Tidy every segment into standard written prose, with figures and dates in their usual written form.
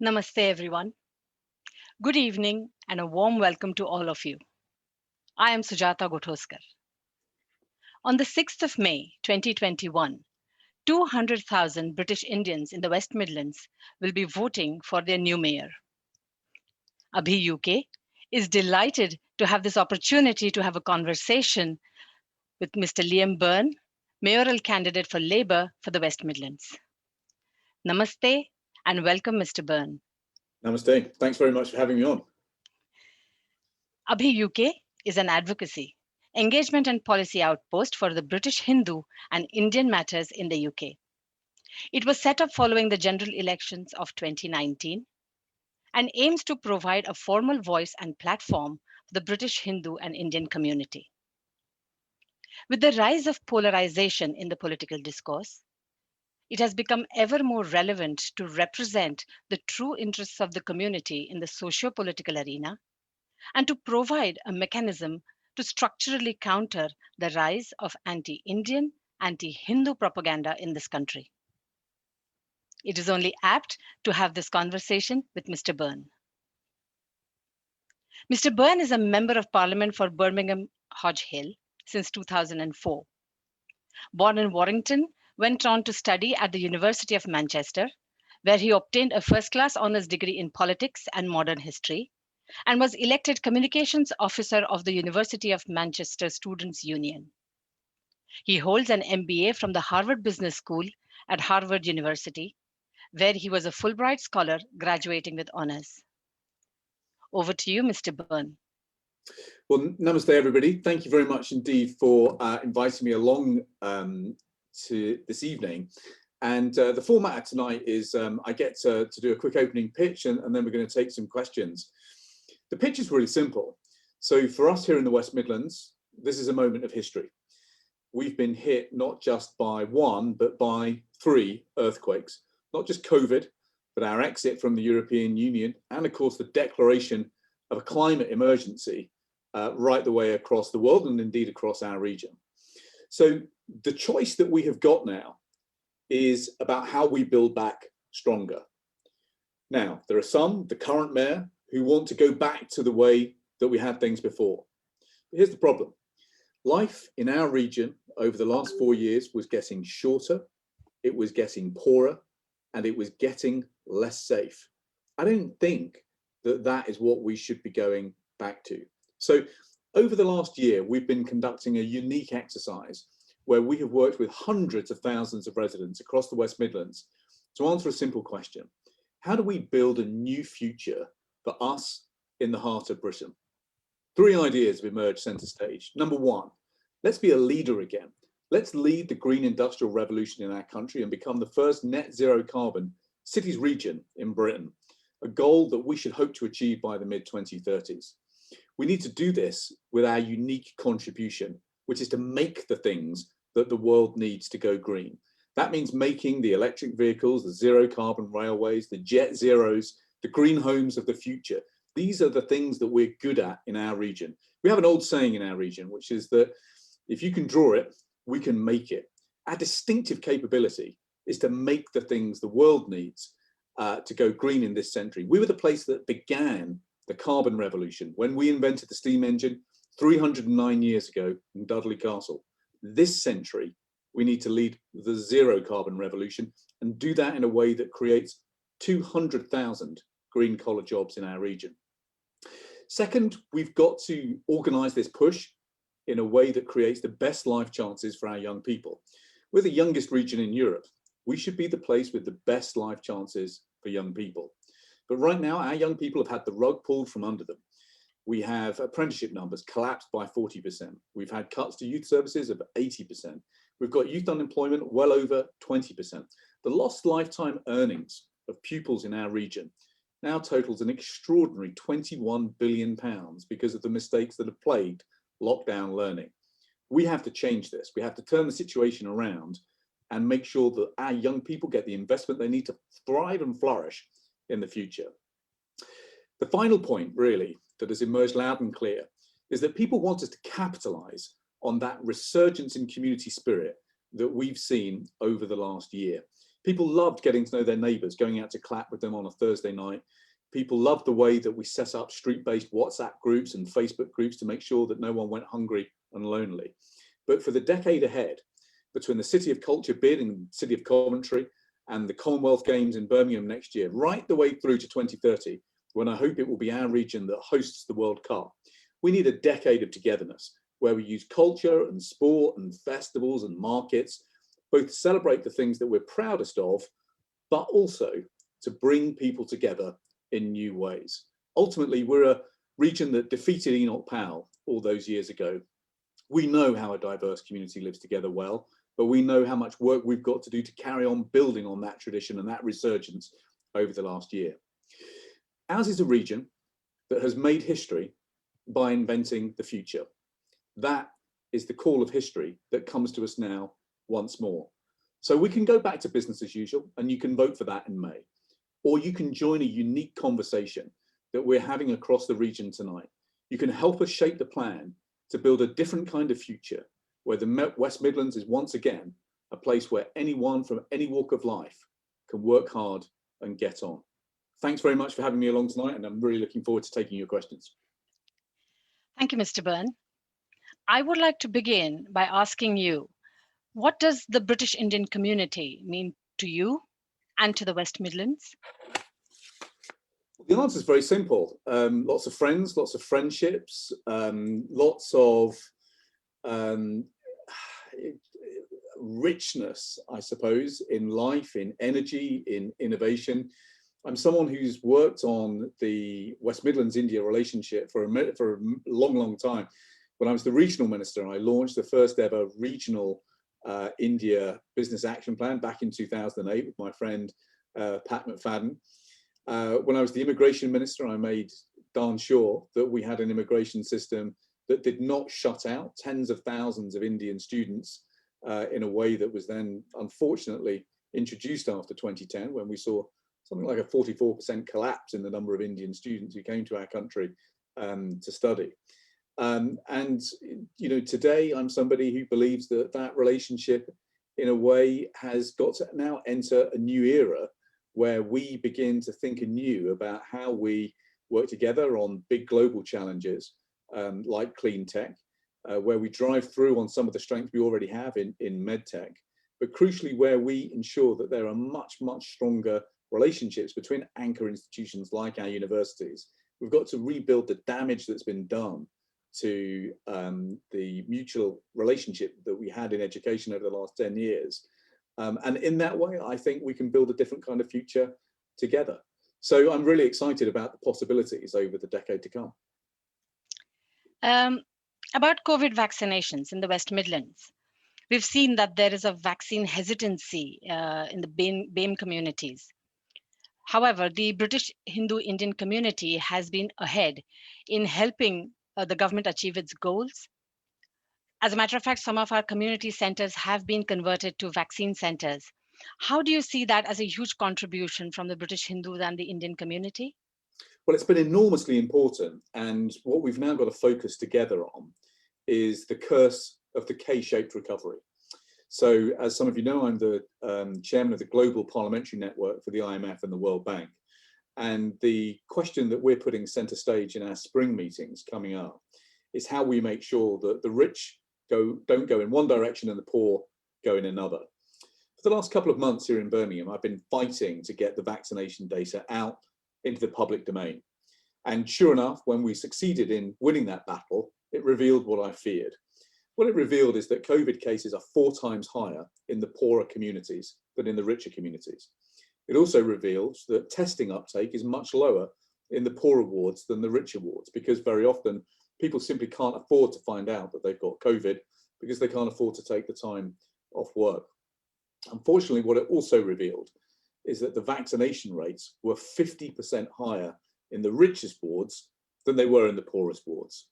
Namaste, everyone. Good evening and a warm welcome to all of you. I am Sujata Gothoskar. On the 6th of May 2021, 200,000 British Indians in the West Midlands will be voting for their new mayor. ABHI UK is delighted to have this opportunity to have a conversation with Mr. Byrne, mayoral candidate for Labour for the West Midlands. Namaste and welcome, Mr. Byrne. Namaste. Thanks very much for having me on. ABHI UK is an advocacy, engagement and policy outpost for the British Hindu and Indian matters in the UK. It was set up following the general elections of 2019 and aims to provide a formal voice and platform for the British Hindu and Indian community. With the rise of polarization in the political discourse, it has become ever more relevant to represent the true interests of the community in the socio-political arena and to provide a mechanism to structurally counter the rise of anti-Indian, anti-Hindu propaganda in this country. It is only apt to have this conversation with Mr. Byrne. Mr. Byrne is a Member of Parliament for Birmingham Hodge Hill since 2004. Born in Warrington, went on to study at the University of Manchester, where he obtained a first-class honours degree in politics and modern history, and was elected Communications Officer of the University of Manchester Students' Union. He holds an MBA from the Harvard Business School at Harvard University, where he was a Fulbright Scholar graduating with honours. Over to you, Mr. Byrne. Well, namaste, everybody. Thank you very much indeed for inviting me along to this evening. And the format of tonight is I get to do a quick opening pitch and then we're going to take some questions. The pitch is really simple. So for us here in the West Midlands, this is a moment of history. We've been hit not just by one, but by 3 earthquakes, not just COVID, but our exit from the European Union, and of course the declaration of a climate emergency right the way across the world and indeed across our region. So the choice that we have got now is about how we build back stronger. Now, there are some, the current mayor, who want to go back to the way that we had things before. But here's the problem. Life in our region over the last 4 years was getting shorter, it was getting poorer, and it was getting less safe. I don't think that that is what we should be going back to. So over the last year, we've been conducting a unique exercise where we have worked with hundreds of thousands of residents across the West Midlands to answer a simple question. How do we build a new future for us in the heart of Britain? 3 ideas have emerged centre stage. Number 1, let's be a leader again. Let's lead the green industrial revolution in our country and become the first net zero carbon cities region in Britain, a goal that we should hope to achieve by the mid-2030s. We need to do this with our unique contribution, which is to make the things that the world needs to go green. That means making the electric vehicles, the zero carbon railways, the jet zeros, the green homes of the future. These are the things that we're good at in our region. We have an old saying in our region, which is that if you can draw it, we can make it. Our distinctive capability is to make the things the world needs to go green in this century. We were the place that began the carbon revolution when we invented the steam engine 309 years ago in Dudley Castle. This century, we need to lead the zero carbon revolution and do that in a way that creates 200,000 green collar jobs in our region. Second, we've got to organise this push in a way that creates the best life chances for our young people. We're the youngest region in Europe. We should be the place with the best life chances for young people. But right now, our young people have had the rug pulled from under them. We have apprenticeship numbers collapsed by 40%. We've had cuts to youth services of 80%. We've got youth unemployment well over 20%. The lost lifetime earnings of pupils in our region now totals an extraordinary £21 billion because of the mistakes that have plagued lockdown learning. We have to change this. We have to turn the situation around and make sure that our young people get the investment they need to thrive and flourish in the future. The final point, really, that has emerged loud and clear is that people want us to capitalise on that resurgence in community spirit that we've seen over the last year. People loved getting to know their neighbours, going out to clap with them on a Thursday night. People loved the way that we set up street-based WhatsApp groups and Facebook groups to make sure that no one went hungry and lonely. But for the decade ahead, between the City of Culture bid and City of Coventry and the Commonwealth Games in Birmingham next year, right the way through to 2030, when I hope it will be our region that hosts the World Cup, we need a decade of togetherness where we use culture and sport and festivals and markets, both to celebrate the things that we're proudest of, but also to bring people together in new ways. Ultimately, we're a region that defeated Enoch Powell all those years ago. We know how a diverse community lives together well, but we know how much work we've got to do to carry on building on that tradition and that resurgence over the last year. Ours is a region that has made history by inventing the future. That is the call of history that comes to us now once more. So we can go back to business as usual, and you can vote for that in May. Or you can join a unique conversation that we're having across the region tonight. You can help us shape the plan to build a different kind of future where the West Midlands is once again a place where anyone from any walk of life can work hard and get on. Thanks very much for having me along tonight, and I'm really looking forward to taking your questions. Thank you, Mr. Byrne. I would like to begin by asking you, what does the British Indian community mean to you and to the West Midlands? The answer is very simple. Lots of friends, lots of friendships, lots of richness, I suppose, in life, in energy, in innovation. I'm someone who's worked on the West Midlands-India relationship for a long, long time. When I was the regional minister, I launched the first ever regional India business action plan back in 2008 with my friend Pat McFadden. When I was the immigration minister, I made darn sure that we had an immigration system that did not shut out tens of thousands of Indian students in a way that was then unfortunately introduced after 2010, when we saw something like a 44% collapse in the number of Indian students who came to our country to study. And you know, today I'm somebody who believes that that relationship in a way has got to now enter a new era where we begin to think anew about how we work together on big global challenges like clean tech, where we drive through on some of the strengths we already have in medtech, but crucially where we ensure that there are much, much stronger relationships between anchor institutions like our universities. We've got to rebuild the damage that's been done to the mutual relationship that we had in education over the last 10 years. And in that way, I think we can build a different kind of future together. So I'm really excited about the possibilities over the decade to come. About COVID vaccinations in the West Midlands, we've seen that there is a vaccine hesitancy in the BAME communities. However, the British Hindu Indian community has been ahead in helping the government achieve its goals. As a matter of fact, some of our community centers have been converted to vaccine centers. How do you see that as a huge contribution from the British Hindus and the Indian community? Well, it's been enormously important. And what we've now got to focus together on is the curse of the K-shaped recovery. So as some of you know, I'm the chairman of the Global Parliamentary Network for the IMF and the World Bank. And the question that we're putting center stage in our spring meetings coming up is how we make sure that the rich don't go in one direction and the poor go in another. For the last couple of months here in Birmingham, I've been fighting to get the vaccination data out into the public domain. And sure enough, when we succeeded in winning that battle, it revealed what I feared. What it revealed is that COVID cases are 4 times higher in the poorer communities than in the richer communities. It also reveals that testing uptake is much lower in the poorer wards than the richer wards, because very often people simply can't afford to find out that they've got COVID because they can't afford to take the time off work. Unfortunately, what it also revealed is that the vaccination rates were 50% higher in the richest wards than they were in the poorest wards.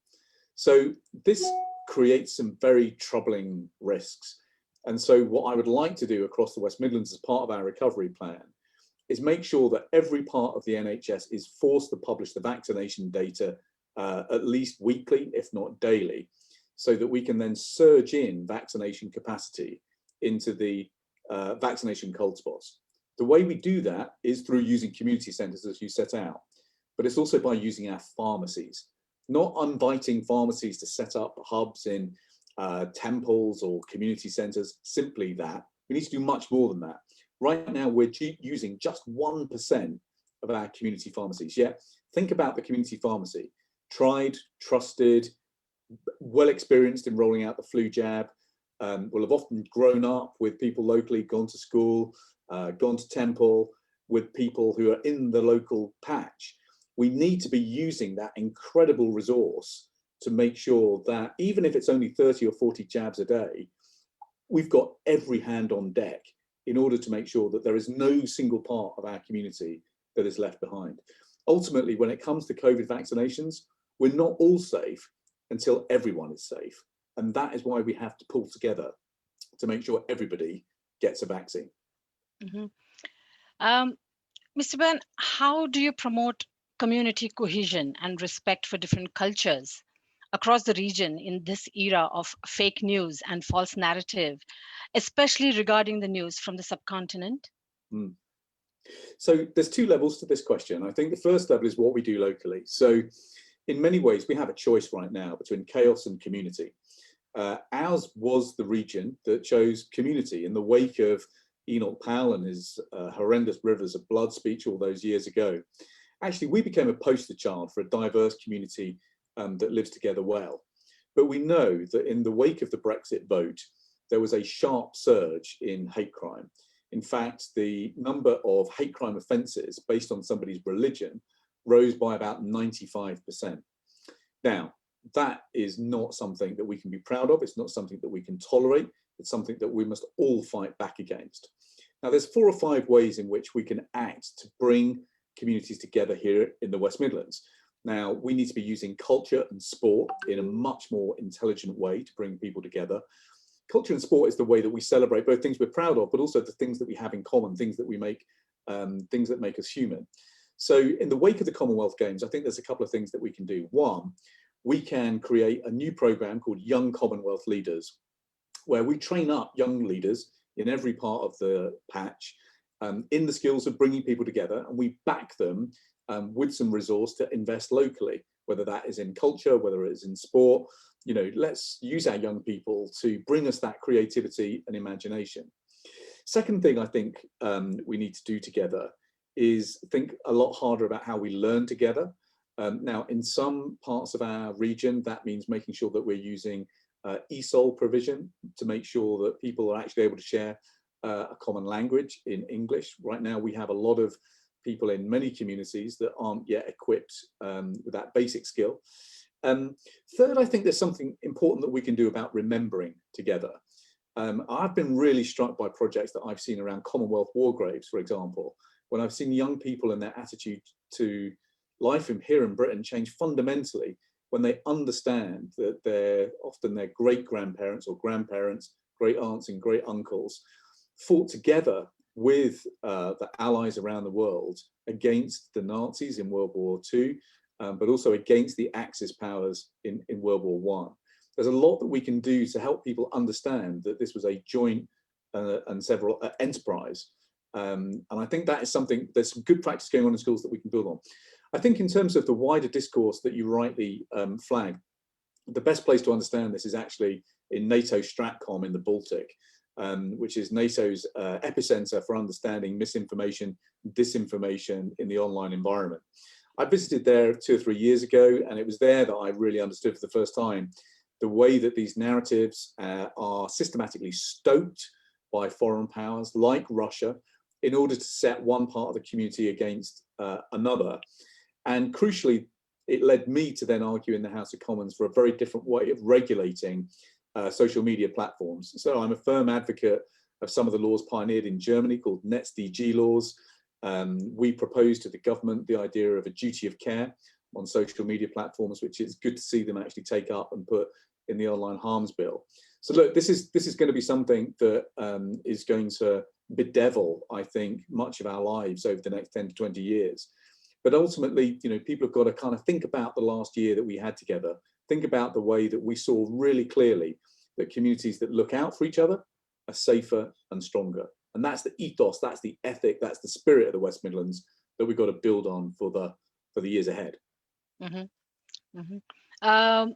So this creates some very troubling risks. And so what I would like to do across the West Midlands as part of our recovery plan is make sure that every part of the NHS is forced to publish the vaccination data at least weekly, if not daily, so that we can then surge in vaccination capacity into the vaccination cold spots. The way we do that is through using community centres, as you set out, but it's also by using our pharmacies, not inviting pharmacies to set up hubs in temples or community centres, simply that. We need to do much more than that. Right now, we're using just 1% of our community pharmacies. Yet, think about the community pharmacy. Tried, trusted, well experienced in rolling out the flu jab, will have often grown up with people locally, gone to school, gone to temple, with people who are in the local patch. We need to be using that incredible resource to make sure that even if it's only 30 or 40 jabs a day, we've got every hand on deck in order to make sure that there is no single part of our community that is left behind. Ultimately, when it comes to COVID vaccinations, we're not all safe until everyone is safe. And that is why we have to pull together to make sure everybody gets a vaccine. Mm-hmm. Mr. Byrne, how do you promote community cohesion and respect for different cultures across the region in this era of fake news and false narrative, especially regarding the news from the subcontinent? So there's two levels to this question. I think the first level is what we do locally. So in many ways, we have a choice right now between chaos and community. Ours was the region that chose community in the wake of Enoch Powell and his horrendous rivers of blood speech all those years ago. Actually, we became a poster child for a diverse community that lives together well. But we know that in the wake of the Brexit vote, there was a sharp surge in hate crime. In fact, the number of hate crime offences based on somebody's religion rose by about 95%. Now, that is not something that we can be proud of. It's not something that we can tolerate. It's something that we must all fight back against. Now, there's 4 or 5 ways in which we can act to bring communities together here in the West Midlands. Now, we need to be using culture and sport in a much more intelligent way to bring people together. Culture and sport is the way that we celebrate both things we're proud of, but also the things that we have in common, things that we make, things that make us human. So in the wake of the Commonwealth Games, I think there's a couple of things that we can do. One, we can create a new program called Young Commonwealth Leaders, where we train up young leaders in every part of the patch in the skills of bringing people together, and we back them with some resource to invest locally, whether that is in culture, whether it is in sport. You know, let's use our young people to bring us that creativity and imagination. Second thing I think we need to do together is think a lot harder about how we learn together. Now, in some parts of our region, that means making sure that we're using ESOL provision to make sure that people are actually able to share a common language in English. Right now, we have a lot of people in many communities that aren't yet equipped with that basic skill. Third, I think there's something important that we can do about remembering together. I've been really struck by projects that I've seen around Commonwealth war graves, for example, when I've seen young people and their attitude to life here in Britain change fundamentally when they understand that they're often their great-grandparents or grandparents, great aunts and great uncles fought together with the allies around the world against the Nazis in World War II, but also against the Axis powers in World War I. There's a lot that we can do to help people understand that this was a joint and several enterprise. And I think that is something, there's some good practice going on in schools that we can build on. I think in terms of the wider discourse that you rightly flagged, the best place to understand this is actually in NATO Stratcom in the Baltic, which is NATO's epicenter for understanding misinformation, disinformation in the online environment. I visited there 2 or 3 years ago, and it was there that I really understood for the first time the way that these narratives are systematically stoked by foreign powers like Russia in order to set one part of the community against another. And crucially, it led me to then argue in the House of Commons for a very different way of regulating social media platforms. So I'm a firm advocate of some of the laws pioneered in Germany called NetzDG laws. We proposed to the government the idea of a duty of care on social media platforms, which is good to see them actually take up and put in the online harms bill. So look, this is going to be something that is going to bedevil, I think, much of our lives over the next 10 to 20 years. But ultimately, you know, people have got to kind of think about the last year that we had together, think about the way that we saw really clearly that communities that look out for each other are safer and stronger. And that's the ethos, that's the ethic, that's the spirit of the West Midlands that we've got to build on for the years ahead. Mm-hmm. Mm-hmm.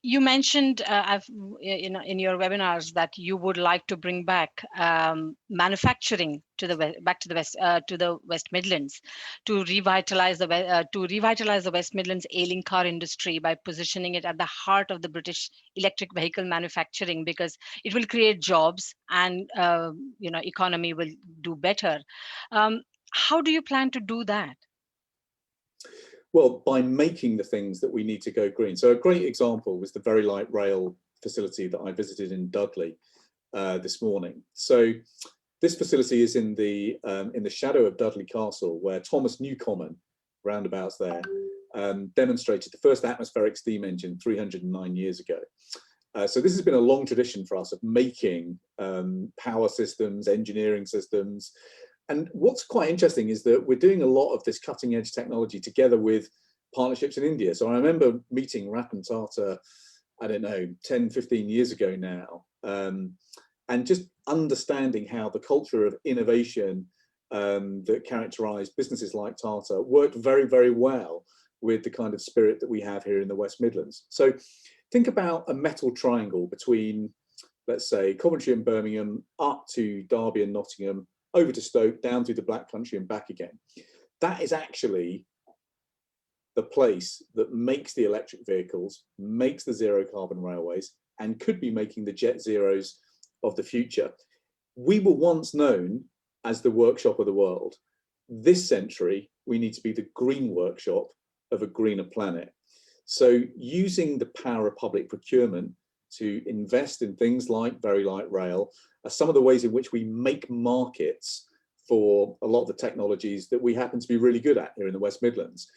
You mentioned in your webinars that you would like to bring back manufacturing to the West Midlands to revitalize the West Midlands ailing car industry by positioning it at the heart of the British electric vehicle manufacturing, because it will create jobs and economy will do better. How do you plan to do that? Well, by making the things that we need to go green. So a great example was the Very Light Rail facility that I visited in Dudley this morning. So this facility is in the shadow of Dudley Castle, where Thomas Newcomen, roundabouts there, demonstrated the first atmospheric steam engine 309 years ago. So this has been a long tradition for us of making power systems, engineering systems. And what's quite interesting is that we're doing a lot of this cutting edge technology together with partnerships in India. So I remember meeting Ratan Tata, I don't know, 10, 15 years ago now, and just understanding how the culture of innovation that characterized businesses like Tata worked very, very well with the kind of spirit that we have here in the West Midlands. So think about a metal triangle between, let's say, Coventry and Birmingham, up to Derby and Nottingham, over to Stoke, down through the Black Country and back again. That is actually the place that makes the electric vehicles, makes the zero carbon railways, and could be making the jet zeros of the future. We were once known as the workshop of the world. This century, we need to be the green workshop of a greener planet. So using the power of public procurement to invest in things like Very Light Rail are some of the ways in which we make markets for a lot of the technologies that we happen to be really good at here in the West Midlands.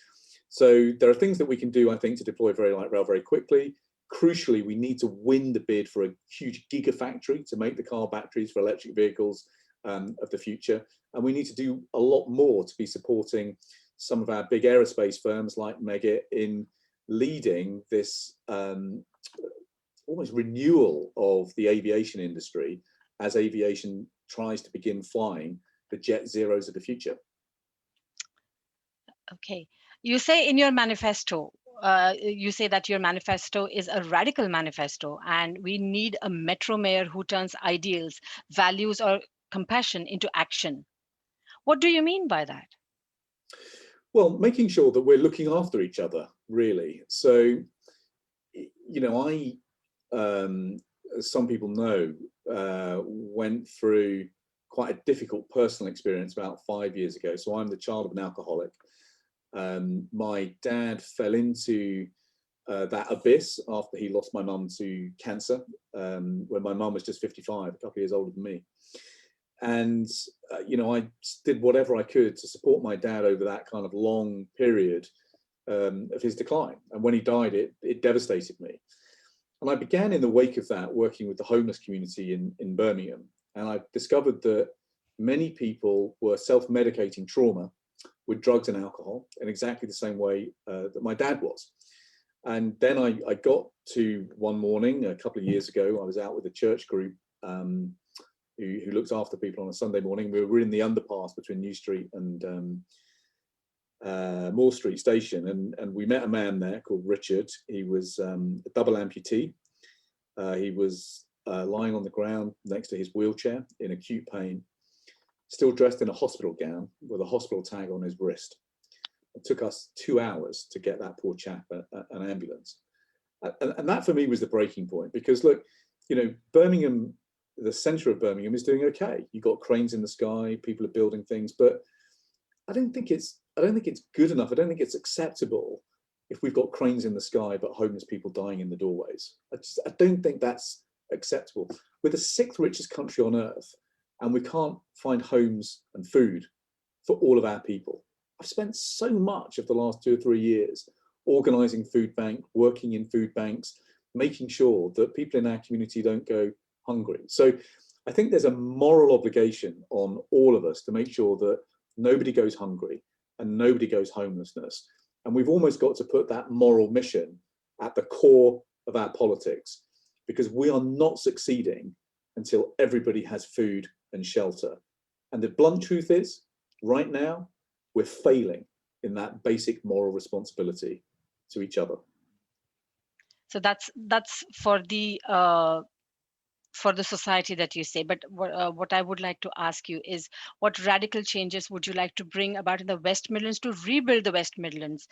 So there are things that we can do, I think, to deploy Very Light Rail very quickly. Crucially, we need to win the bid for a huge gigafactory to make the car batteries for electric vehicles of the future. And we need to do a lot more to be supporting some of our big aerospace firms like Meggitt in leading this almost renewal of the aviation industry as aviation tries to begin flying the jet zeros of the future. Okay. You say in your manifesto, you say that your manifesto is a radical manifesto, and we need a metro mayor who turns ideals, values, or compassion into action. What do you mean by that? Well, making sure that we're looking after each other, really. So, I, as some people know, went through quite a difficult personal experience about 5 years ago. So I'm the child of an alcoholic. My dad fell into that abyss after he lost my mum to cancer, when my mum was just 55, a couple of years older than me. And, I did whatever I could to support my dad over that kind of long period of his decline. And when he died, it devastated me. And I began in the wake of that working with the homeless community in Birmingham. And I discovered that many people were self-medicating trauma with drugs and alcohol in exactly the same way that my dad was. And then I got to one morning a couple of years ago, I was out with a church group who looks after people on a Sunday morning. We were in the underpass between New Street and Moore Street Station, and we met a man there called Richard. He was a double amputee. He was lying on the ground next to his wheelchair in acute pain, still dressed in a hospital gown with a hospital tag on his wrist. It took us 2 hours to get that poor chap an ambulance. And that for me was the breaking point, because look, Birmingham, the centre of Birmingham is doing okay. You've got cranes in the sky, people are building things, but I don't think it's good enough. I don't think it's acceptable if we've got cranes in the sky but homeless people dying in the doorways. I don't think that's acceptable. We're the 6th richest country on earth, and we can't find homes and food for all of our people. I've spent so much of the last 2 or 3 years organising food bank, working in food banks, making sure that people in our community don't go hungry. So I think there's a moral obligation on all of us to make sure that nobody goes hungry and nobody goes homelessness. And we've almost got to put that moral mission at the core of our politics, because we are not succeeding until everybody has food and shelter. And the blunt truth is, right now, we're failing in that basic moral responsibility to each other. So that's for the society that you say. But what I would like to ask you is, what radical changes would you like to bring about in the West Midlands to rebuild the West Midlands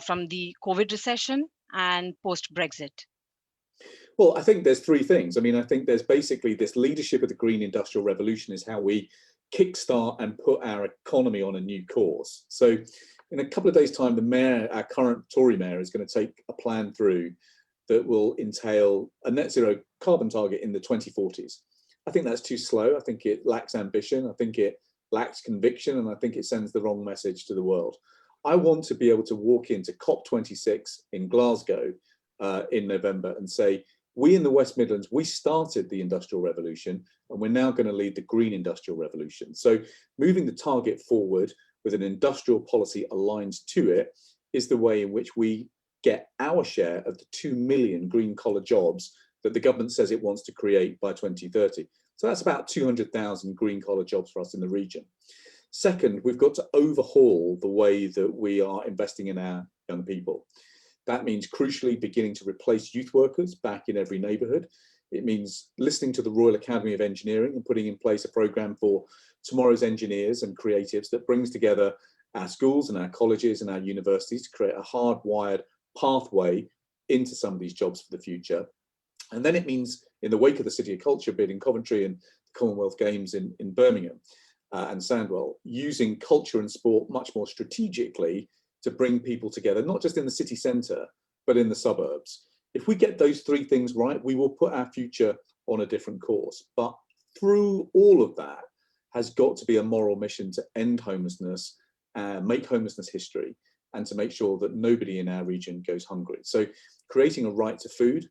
from the COVID recession and post Brexit? Well, I think there's three things. I mean, I think there's basically this leadership of the Green Industrial Revolution is how we kickstart and put our economy on a new course. So in a couple of days' time, the mayor, our current Tory mayor, is going to take a plan through that will entail a net zero carbon target in the 2040s. I think that's too slow. I think it lacks ambition. I think it lacks conviction, and I think it sends the wrong message to the world. I want to be able to walk into COP26 in Glasgow in November and say, we in the West Midlands, we started the Industrial Revolution, and we're now going to lead the Green Industrial Revolution. So moving the target forward with an industrial policy aligned to it is the way in which we get our share of the 2 million green collar jobs that the government says it wants to create by 2030. So that's about 200,000 green collar jobs for us in the region. Second, we've got to overhaul the way that we are investing in our young people. That means crucially beginning to replace youth workers back in every neighbourhood. It means listening to the Royal Academy of Engineering and putting in place a programme for tomorrow's engineers and creatives that brings together our schools and our colleges and our universities to create a hardwired pathway into some of these jobs for the future. And then it means, in the wake of the City of Culture bid in Coventry and the Commonwealth Games in Birmingham and Sandwell, using culture and sport much more strategically to bring people together, not just in the city centre, but in the suburbs. If we get those three things right, we will put our future on a different course. But through all of that has got to be a moral mission to end homelessness, make homelessness history, and to make sure that nobody in our region goes hungry. So creating a right to food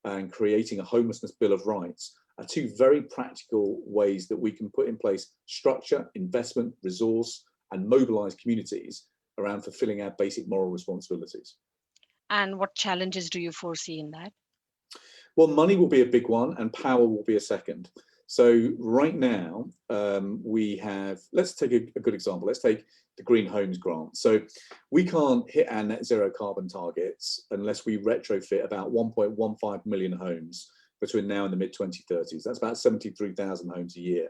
and creating a homelessness bill of rights are two very practical ways that we can put in place structure, investment, resource, and mobilise communities around fulfilling our basic moral responsibilities. And what challenges do you foresee in that? Well, money will be a big one and power will be a second. So right now we have, let's take a good example. Let's take the Green Homes Grant. So we can't hit our net zero carbon targets unless we retrofit about 1.15 million homes between now and the mid-2030s. That's about 73,000 homes a year.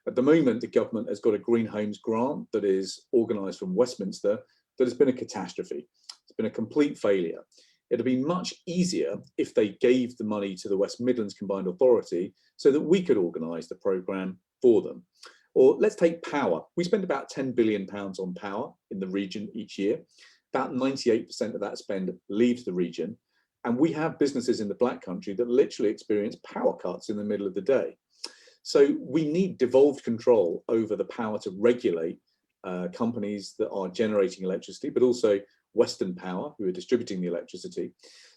At the moment, the government has got a Green Homes Grant that is organised from Westminster that has been a catastrophe. It's been a complete failure. It'd be much easier if they gave the money to the West Midlands Combined Authority so that we could organise the programme for them. Or let's take power. We spend about £10 billion on power in the region each year. About 98% of that spend leaves the region. And we have businesses in the Black Country that literally experience power cuts in the middle of the day. So we need devolved control over the power to regulate companies that are generating electricity, but also Western Power, who are distributing the electricity,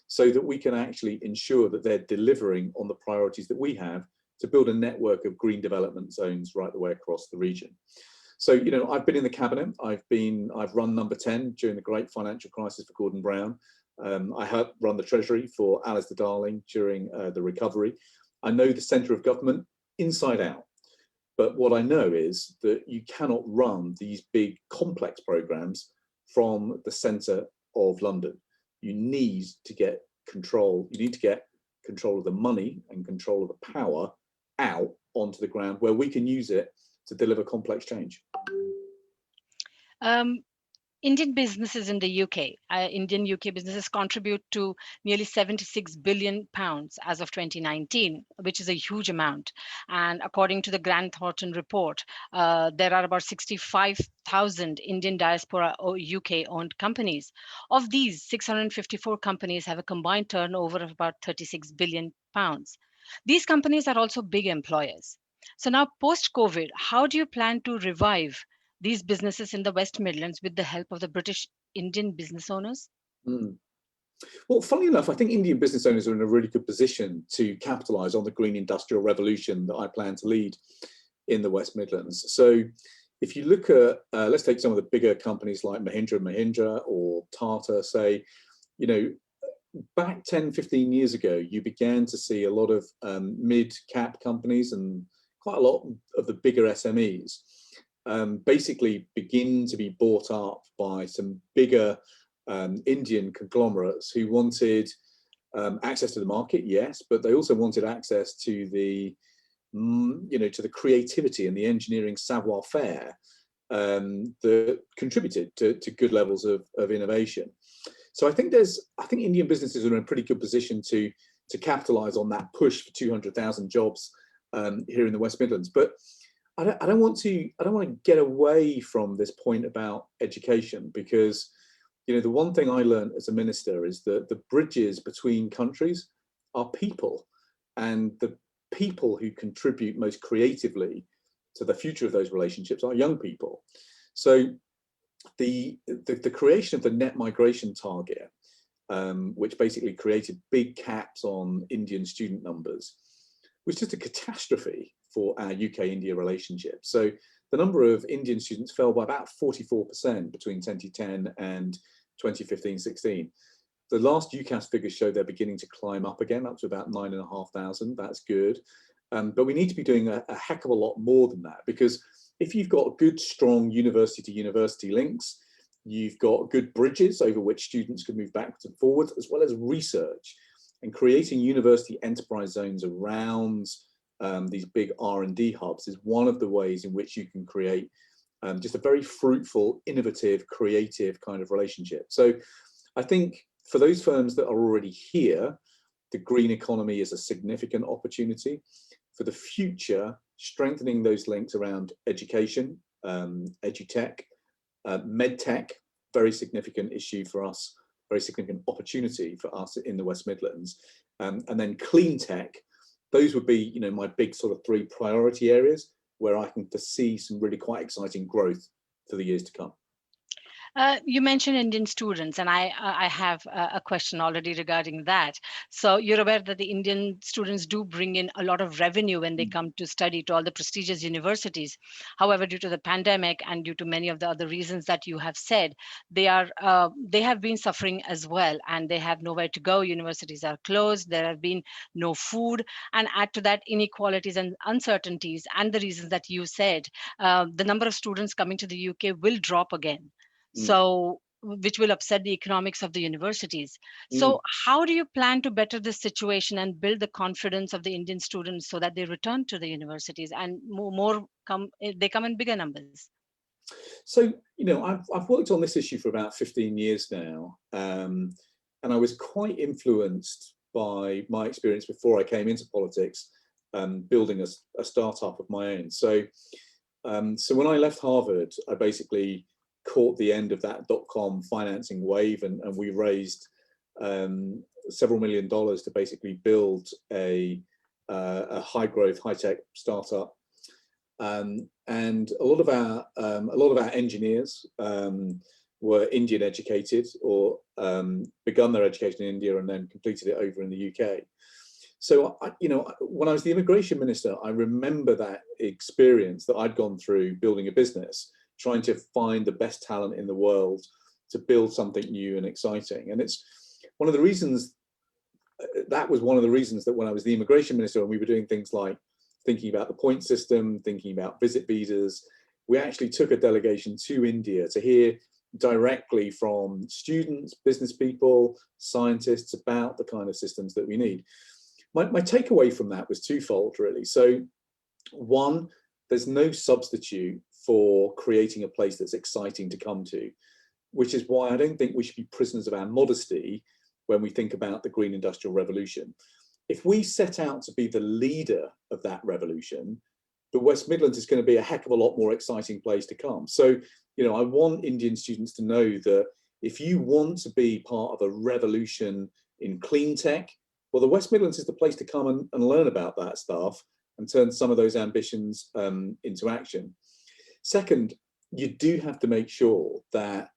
so that we can actually ensure that they're delivering on the priorities that we have to build a network of green development zones right the way across the region. So, you know, I've been in the cabinet. I've run number 10 during the great financial crisis for Gordon Brown. I helped run the Treasury for Alistair Darling during the recovery. I know the centre of government inside out. But what I know is that you cannot run these big complex programmes from the centre of London. You need to get control. You need to get control of the money and control of the power out onto the ground where we can use it to deliver complex change. Indian businesses in the UK, Indian UK businesses contribute to nearly £76 billion as of 2019, which is a huge amount. And according to the Grant Thornton report, there are about 65,000 Indian diaspora UK owned companies. Of these, 654 companies have a combined turnover of about £36 billion. These companies are also big employers. So now post-COVID, how do you plan to revive these businesses in the West Midlands with the help of the British Indian business owners? Well, funnily enough, I think Indian business owners are in a really good position to capitalise on the green industrial revolution that I plan to lead in the West Midlands. So if you look at, let's take some of the bigger companies like Mahindra & Mahindra or Tata, say, you know, back 10, 15 years ago, you began to see a lot of mid-cap companies and quite a lot of the bigger SMEs basically begin to be bought up by some bigger Indian conglomerates who wanted access to the market, yes, but they also wanted access to the, to the creativity and the engineering savoir-faire that contributed to good levels of innovation. So I think Indian businesses are in a pretty good position to capitalise on that push for 200,000 jobs here in the West Midlands. But I don't want to get away from this point about education, because the one thing I learned as a minister is that the bridges between countries are people, and the people who contribute most creatively to the future of those relationships are young people. So the creation of the net migration target, which basically created big caps on Indian student numbers, was just a catastrophe for our UK-India relationship. So the number of Indian students fell by about 44% between 2010 and 2015-16. The last UCAS figures show they're beginning to climb up again, up to about 9,500. That's good. But we need to be doing a heck of a lot more than that, because if you've got good, strong university-to-university links, you've got good bridges over which students can move backwards and forwards, as well as research, and creating university enterprise zones around these big R&D hubs is one of the ways in which you can create just a very fruitful, innovative, creative kind of relationship. So I think for those firms that are already here, the green economy is a significant opportunity. For the future, strengthening those links around education, edutech, medtech, very significant issue for us, very significant opportunity for us in the West Midlands, and then clean tech. Those would be, my big sort of 3 priority areas where I can foresee some really quite exciting growth for the years to come. You mentioned Indian students, and I have a question already regarding that. So you're aware that the Indian students do bring in a lot of revenue when they come to study to all the prestigious universities. However, due to the pandemic and due to many of the other reasons that you have said, they have been suffering as well, and they have nowhere to go. Universities are closed. There have been no food, and add to that inequalities and uncertainties, and the reasons that you said, the number of students coming to the UK will drop again. So, which will upset the economics of the universities. So how do you plan to better this situation and build the confidence of the Indian students so that they return to the universities and they come in bigger numbers? So, I've worked on this issue for about 15 years now, and I was quite influenced by my experience before I came into politics, building a startup of my own. So when I left Harvard, I basically caught the end of that dot-com financing wave, and we raised several $1 million to basically build a high-growth, high-tech startup. And a lot of our engineers were Indian educated, or begun their education in India and then completed it over in the UK. So, when I was the immigration minister, I remember that experience that I'd gone through building a business, trying to find the best talent in the world to build something new and exciting. And it's one of the reasons, that was one of the reasons that when I was the immigration minister and we were doing things like thinking about the point system, thinking about visit visas, we actually took a delegation to India to hear directly from students, business people, scientists about the kind of systems that we need. My takeaway from that was twofold, really. So one, there's no substitute for creating a place that's exciting to come to, which is why I don't think we should be prisoners of our modesty when we think about the green industrial revolution. If we set out to be the leader of that revolution, the West Midlands is going to be a heck of a lot more exciting place to come. So, I want Indian students to know that if you want to be part of a revolution in clean tech, well, the West Midlands is the place to come and learn about that stuff and turn some of those ambitions into action. Second, you do have to make sure that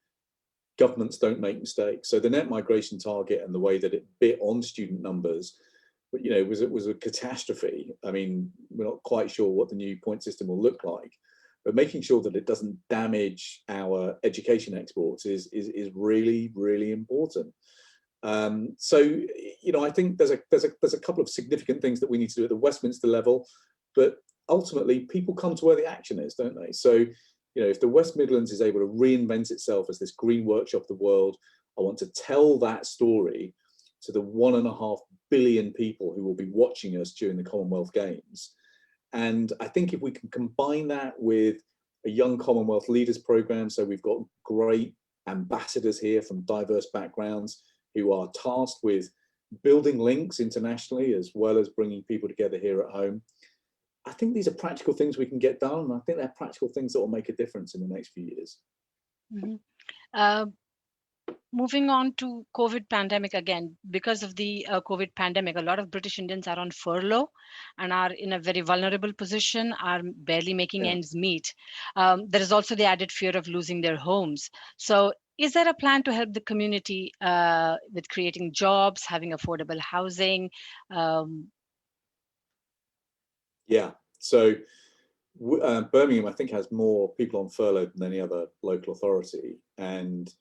governments don't make mistakes. So the net migration target and the way that it bit on student numbers, was a catastrophe. I mean, we're not quite sure what the new point system will look like, but making sure that it doesn't damage our education exports is really, really important. I think there's a couple of significant things that we need to do at the Westminster level, but ultimately people come to where the action is, don't they? So, you know, if the West Midlands is able to reinvent itself as this green workshop of the world, I want to tell that story to the 1.5 billion people who will be watching us during the Commonwealth Games. And I think if we can combine that with a Young Commonwealth Leaders Programme, so we've got great ambassadors here from diverse backgrounds who are tasked with building links internationally as well as bringing people together here at home. I think these are practical things we can get done, and I think they're practical things that will make a difference in the next few years. Mm-hmm. Moving on to COVID pandemic again, because of the COVID pandemic, a lot of British Indians are on furlough and are in a very vulnerable position, are barely making ends meet. There is also the added fear of losing their homes. So is there a plan to help the community with creating jobs, having affordable housing? Yeah, so Birmingham, I think, has more people on furlough than any other local authority. And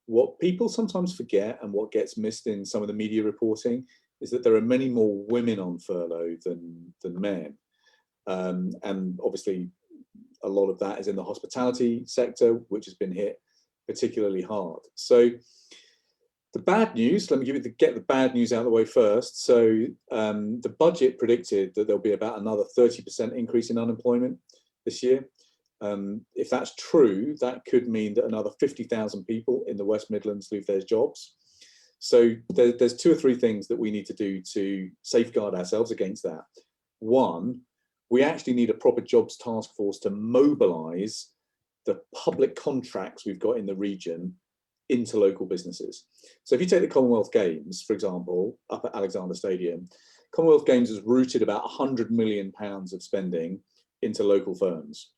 what people sometimes forget and what gets missed in some of the media reporting is that there are many more women on furlough than men. And obviously, a lot of that is in the hospitality sector, which has been hit particularly hard. So the bad news, let me get the bad news out of the way first. So the budget predicted that there'll be about another 30% increase in unemployment this year. If that's true, that could mean that another 50,000 people in the West Midlands lose their jobs. So there's 2 or 3 things that we need to do to safeguard ourselves against that. One, we actually need a proper jobs task force to mobilise the public contracts we've got in the region into local businesses. So if you take the Commonwealth Games, for example, up at Alexander Stadium, Commonwealth Games has routed about £100 million of spending into local firms.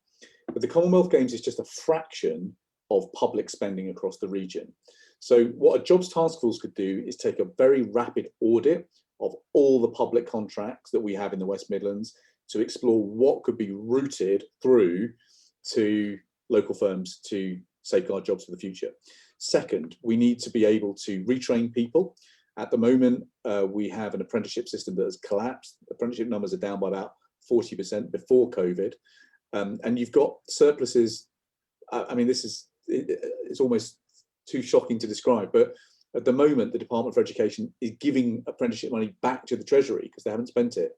But the Commonwealth Games is just a fraction of public spending across the region. So what a jobs task force could do is take a very rapid audit of all the public contracts that we have in the West Midlands to explore what could be routed through to local firms to safeguard jobs for the future. Second, we need to be able to retrain people. At the moment, we have an apprenticeship system that has collapsed. Apprenticeship numbers are down by about 40% before COVID. And you've got surpluses. I mean, it's almost too shocking to describe, but at the moment, the Department for Education is giving apprenticeship money back to the Treasury because they haven't spent it.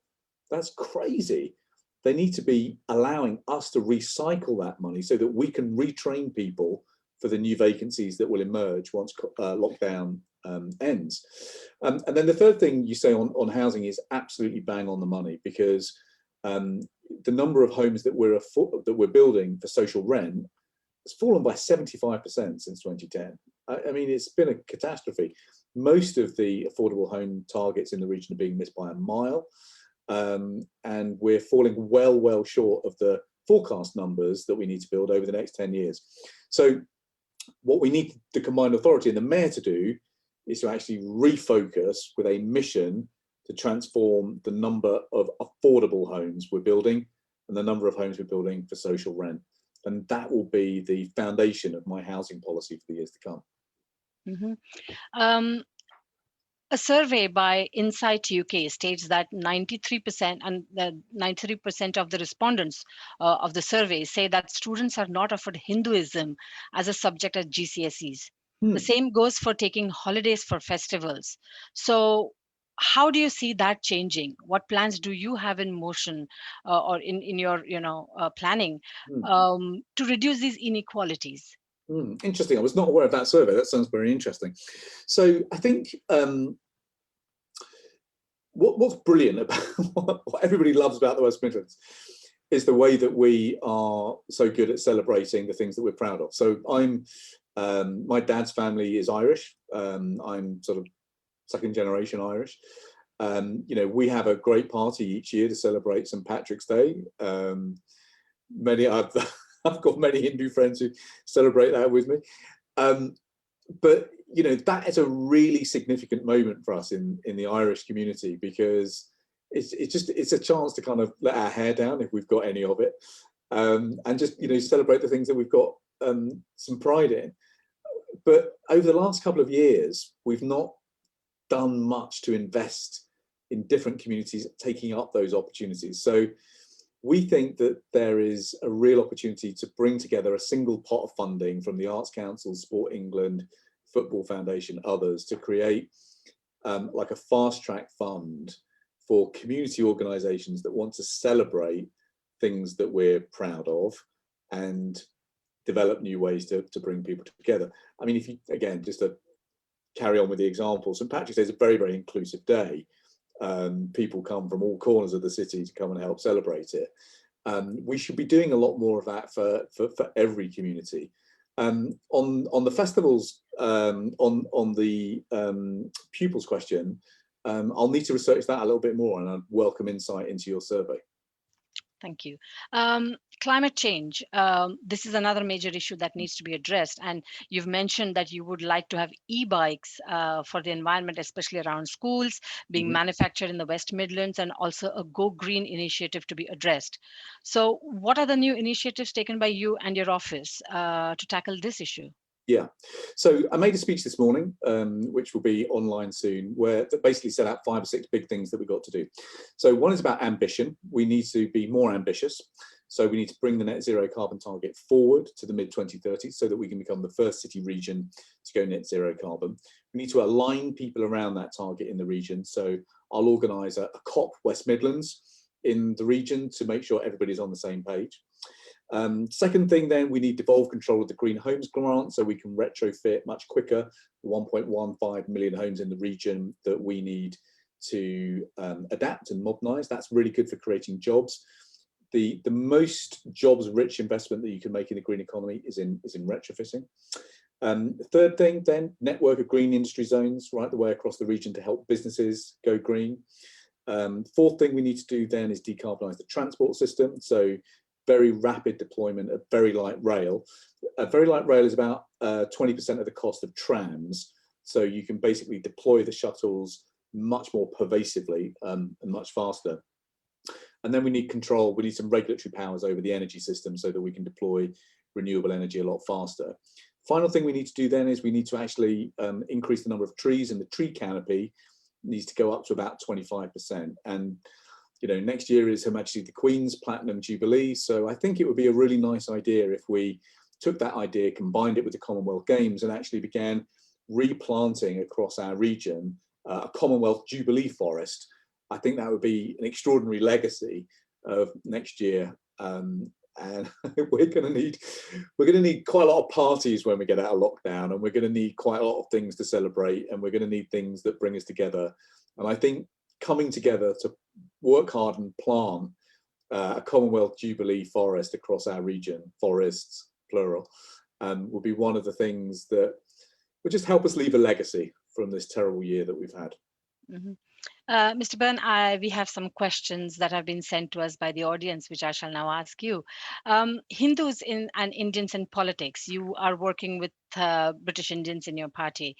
That's crazy. They need to be allowing us to recycle that money so that we can retrain people for the new vacancies that will emerge once lockdown ends. And then the third thing you say on housing is absolutely bang on the money, because the number of homes that we're building for social rent has fallen by 75% since 2010. I mean, it's been a catastrophe. Most of the affordable home targets in the region are being missed by a mile, and we're falling well short of the forecast numbers that we need to build over the next 10 years. So what we need the combined authority and the mayor to do is to actually refocus with a mission to transform the number of affordable homes we're building and the number of homes we're building for social rent. And that will be the foundation of my housing policy for the years to come. Mm-hmm. A survey by Insight UK states that 93% and 93% of the respondents of the survey say that students are not offered Hinduism as a subject at GCSEs. The same goes for taking holidays for festivals. So how do you see that changing? What plans do you have in motion or in your planning to reduce these inequalities? Interesting. I was not aware of that survey. That sounds very interesting. So I think what's brilliant about what everybody loves about the West Midlands is the way that we are so good at celebrating the things that we're proud of. So my dad's family is Irish. I'm sort of second generation Irish. We have a great party each year to celebrate St. Patrick's Day. I've got many Hindu friends who celebrate that with me. But that is a really significant moment for us in the Irish community, because it's a chance to kind of let our hair down if we've got any of it, and just celebrate the things that we've got some pride in. But over the last couple of years, we've not done much to invest in different communities taking up those opportunities. So we think that there is a real opportunity to bring together a single pot of funding from the Arts Council, Sport England, Football Foundation, others, to create like a fast track fund for community organisations that want to celebrate things that we're proud of and develop new ways to bring people together. I mean, if you, again, just to carry on with the example, St Patrick's Day is a very, very inclusive day. People come from all corners of the city to come and help celebrate it. We should be doing a lot more of that for every community. On the festivals, on the pupils question, I'll need to research that a little bit more, and I'd welcome insight into your survey. Thank you. Climate change. This is another major issue that needs to be addressed. And you've mentioned that you would like to have e-bikes for the environment, especially around schools, being manufactured in the West Midlands, and also a Go Green initiative to be addressed. So what are the new initiatives taken by you and your office to tackle this issue? Yeah, so I made a speech this morning, which will be online soon, where that basically set out 5 or 6 big things that we've got to do. So one is about ambition. We need to be more ambitious. So we need to bring the net zero carbon target forward to the mid-2030s so that we can become the first city region to go net zero carbon. We need to align people around that target in the region. So I'll organise a COP West Midlands in the region to make sure everybody's on the same page. Second thing, then, we need devolved control of the Green Homes Grant so we can retrofit much quicker the 1.15 million homes in the region that we need to adapt and modernise. That's really good for creating jobs. The most jobs-rich investment that you can make in the green economy is in retrofitting. Third thing, then, network of green industry zones right the way across the region to help businesses go green. Fourth thing we need to do then is decarbonise the transport system. So very rapid deployment of very light rail. Very light rail is about 20% of the cost of trams. So you can basically deploy the shuttles much more pervasively and much faster. And then we need control. We need some regulatory powers over the energy system so that we can deploy renewable energy a lot faster. Final thing we need to do then is we need to actually increase the number of trees, and the tree canopy needs to go up to about 25%. And you know, next year is Her Majesty the Queen's Platinum Jubilee. So I think it would be a really nice idea if we took that idea, combined it with the Commonwealth Games, and actually began replanting across our region a Commonwealth Jubilee forest. I think that would be an extraordinary legacy of next year. And we're going to need quite a lot of parties when we get out of lockdown, and we're going to need quite a lot of things to celebrate, and we're going to need things that bring us together. And I think coming together to work hard and plant a Commonwealth Jubilee forest across our region, forests plural, will be one of the things that will just help us leave a legacy from this terrible year that we've had. Mr. Byrne, we have some questions that have been sent to us by the audience, which I shall now ask you. Hindus and Indians in politics, you are working with British Indians in your party.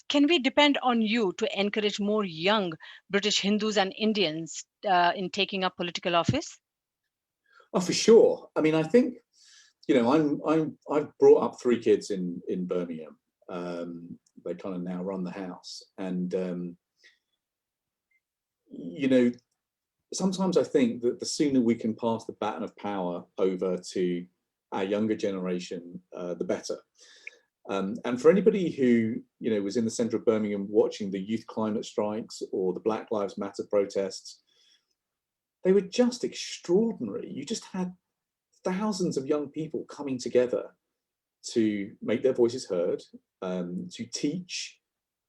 Can we depend on you to encourage more young British Hindus and Indians in taking up political office? Oh, for sure. I mean, I think, you know, I've brought up 3 kids in Birmingham. They kind of now run the house, and you know, sometimes I think that the sooner we can pass the baton of power over to our younger generation, the better. And for anybody who, you know, was in the centre of Birmingham watching the youth climate strikes or the Black Lives Matter protests, they were just extraordinary. You just had thousands of young people coming together to make their voices heard, to teach.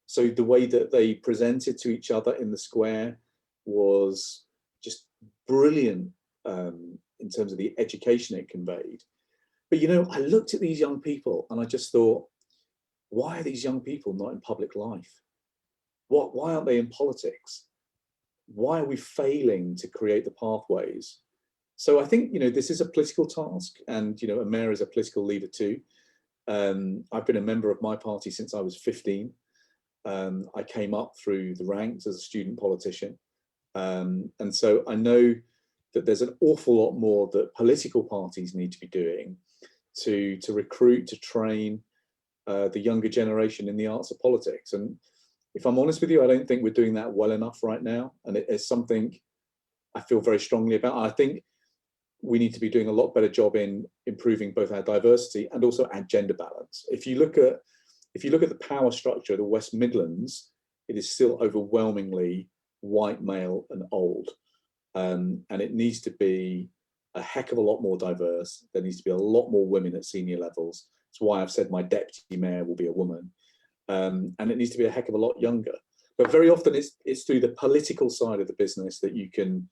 So the way that they presented to each other in the square was just brilliant in terms of the education it conveyed. But, you know, I looked at these young people and I just thought, why are these young people not in public life? Why aren't they in politics? Why are we failing to create the pathways? So I think, you know, this is a political task, and, you know, a mayor is a political leader too. I've been a member of my party since I was 15. I came up through the ranks as a student politician. And so I know that there's an awful lot more that political parties need to be doing to recruit, to train the younger generation in the arts of politics. And if I'm honest with you, I don't think we're doing that well enough right now. And it's something I feel very strongly about. I think we need to be doing a lot better job in improving both our diversity and also our gender balance. If you look at the power structure of the West Midlands, it is still overwhelmingly white, male and old. And it needs to be a heck of a lot more diverse. There needs to be a lot more women at senior levels. That's why I've said my deputy mayor will be a woman. And it needs to be a heck of a lot younger. But very often it's through the political side of the business that you can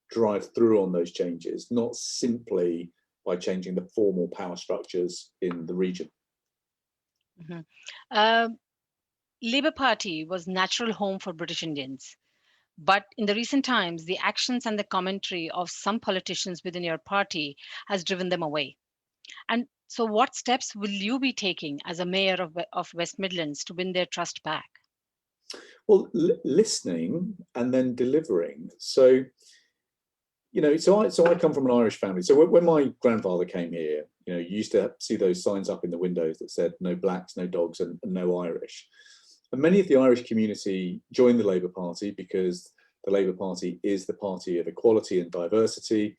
drive through on those changes, not simply by changing the formal power structures in the region. Mm-hmm. Labour Party was natural home for British Indians. But in the recent times, the actions and the commentary of some politicians within your party has driven them away. And so what steps will you be taking as a mayor of West Midlands to win their trust back? Well, listening and then delivering. So, you know, so I come from an Irish family. So when my grandfather came here, you know, you used to see those signs up in the windows that said no blacks, no dogs and no Irish. And many of the Irish community joined the Labour Party because the Labour Party is the party of equality and diversity.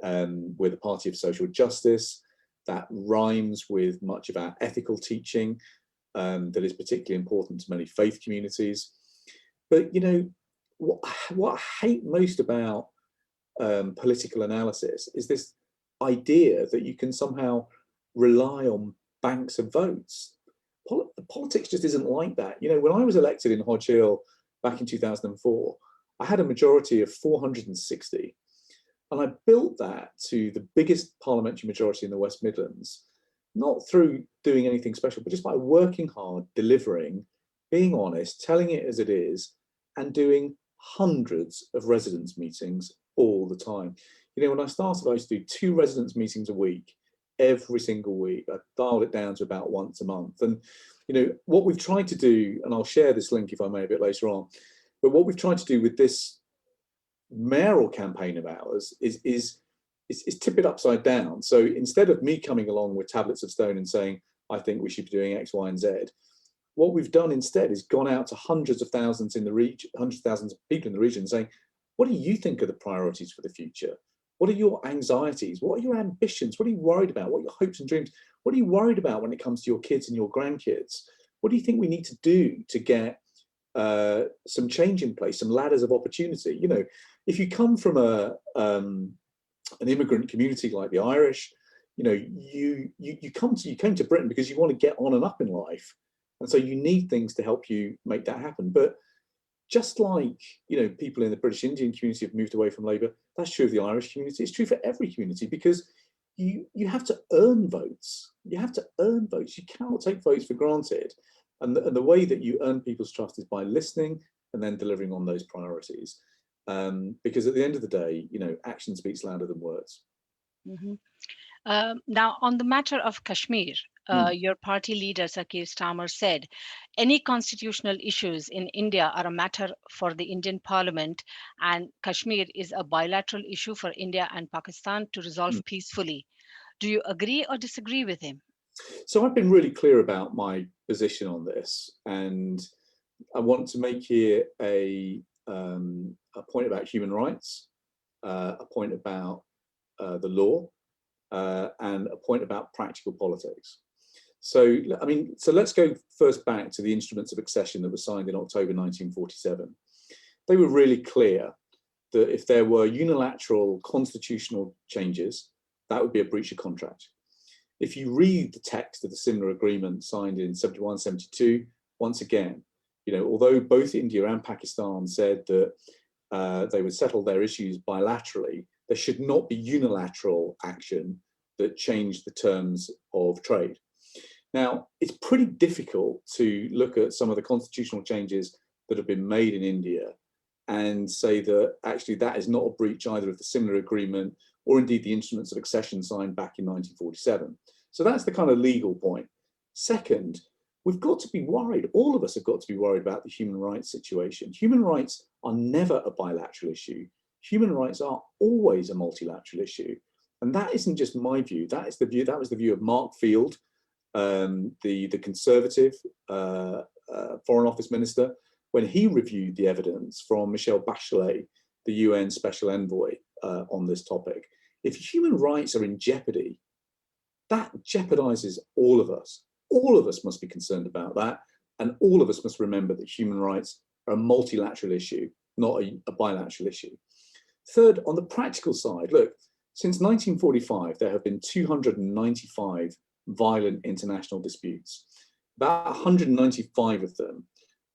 We're the party of social justice. That rhymes with much of our ethical teaching that is particularly important to many faith communities. But, you know, what I hate most about political analysis is this idea that you can somehow rely on banks of votes. Politics just isn't like that. You know, when I was elected in Hodge Hill back in 2004, I had a majority of 460. And I built that to the biggest parliamentary majority in the West Midlands, not through doing anything special, but just by working hard, delivering, being honest, telling it as it is, and doing hundreds of residents' meetings all the time. You know, when I started, I used to do 2 residents' meetings a week, every single week. I dialed it down to about once a month. And, you know, what we've tried to do, and I'll share this link if I may a bit later on, but what we've tried to do with this mayoral campaign of ours is tip it upside down. So instead of me coming along with tablets of stone and saying, I think we should be doing X, Y, and Z, what we've done instead is gone out to hundreds of thousands in the region, hundreds of thousands of people in the region saying, what do you think are the priorities for the future? What are your anxieties? What are your ambitions? What are you worried about? What are your hopes and dreams? What are you worried about when it comes to your kids and your grandkids? What do you think we need to do to get some change in place, some ladders of opportunity? You know, if you come from an immigrant community like the Irish, you know, you came to Britain because you want to get on and up in life, and so you need things to help you make that happen. But just like, you know, people in the British Indian community have moved away from Labour, that's true of the Irish community. It's true for every community, because you have to earn votes. You have to earn votes. You cannot take votes for granted. And the way that you earn people's trust is by listening and then delivering on those priorities. Because at the end of the day, you know, action speaks louder than words. Mm-hmm. Now, on the matter of Kashmir, your party leader, Sir Keir Starmer, said, any constitutional issues in India are a matter for the Indian Parliament, and Kashmir is a bilateral issue for India and Pakistan to resolve peacefully. Do you agree or disagree with him? So I've been really clear about my position on this, and I want to make here a point about human rights, a point about the law, and a point about practical politics. So, I mean, so let's go first back to the instruments of accession that were signed in October 1947. They were really clear that if there were unilateral constitutional changes, that would be a breach of contract. If you read the text of the similar agreement signed in 71, 72, once again, you know, although both India and Pakistan said that they would settle their issues bilaterally, there should not be unilateral action that changed the terms of trade. Now, it's pretty difficult to look at some of the constitutional changes that have been made in India and say that actually that is not a breach either of the similar agreement or indeed the instruments of accession signed back in 1947. So that's the kind of legal point. Second, we've got to be worried, all of us have got to be worried about the human rights situation. Human rights are never a bilateral issue. Human rights are always a multilateral issue. And that isn't just my view, that was the view of Mark Field, the Conservative Foreign Office Minister, when he reviewed the evidence from Michelle Bachelet, the UN Special Envoy on this topic. If human rights are in jeopardy, that jeopardizes all of us. All of us must be concerned about that. And all of us must remember that human rights are a multilateral issue, not a bilateral issue. Third, on the practical side, look, since 1945, there have been 295 violent international disputes. About 195 of them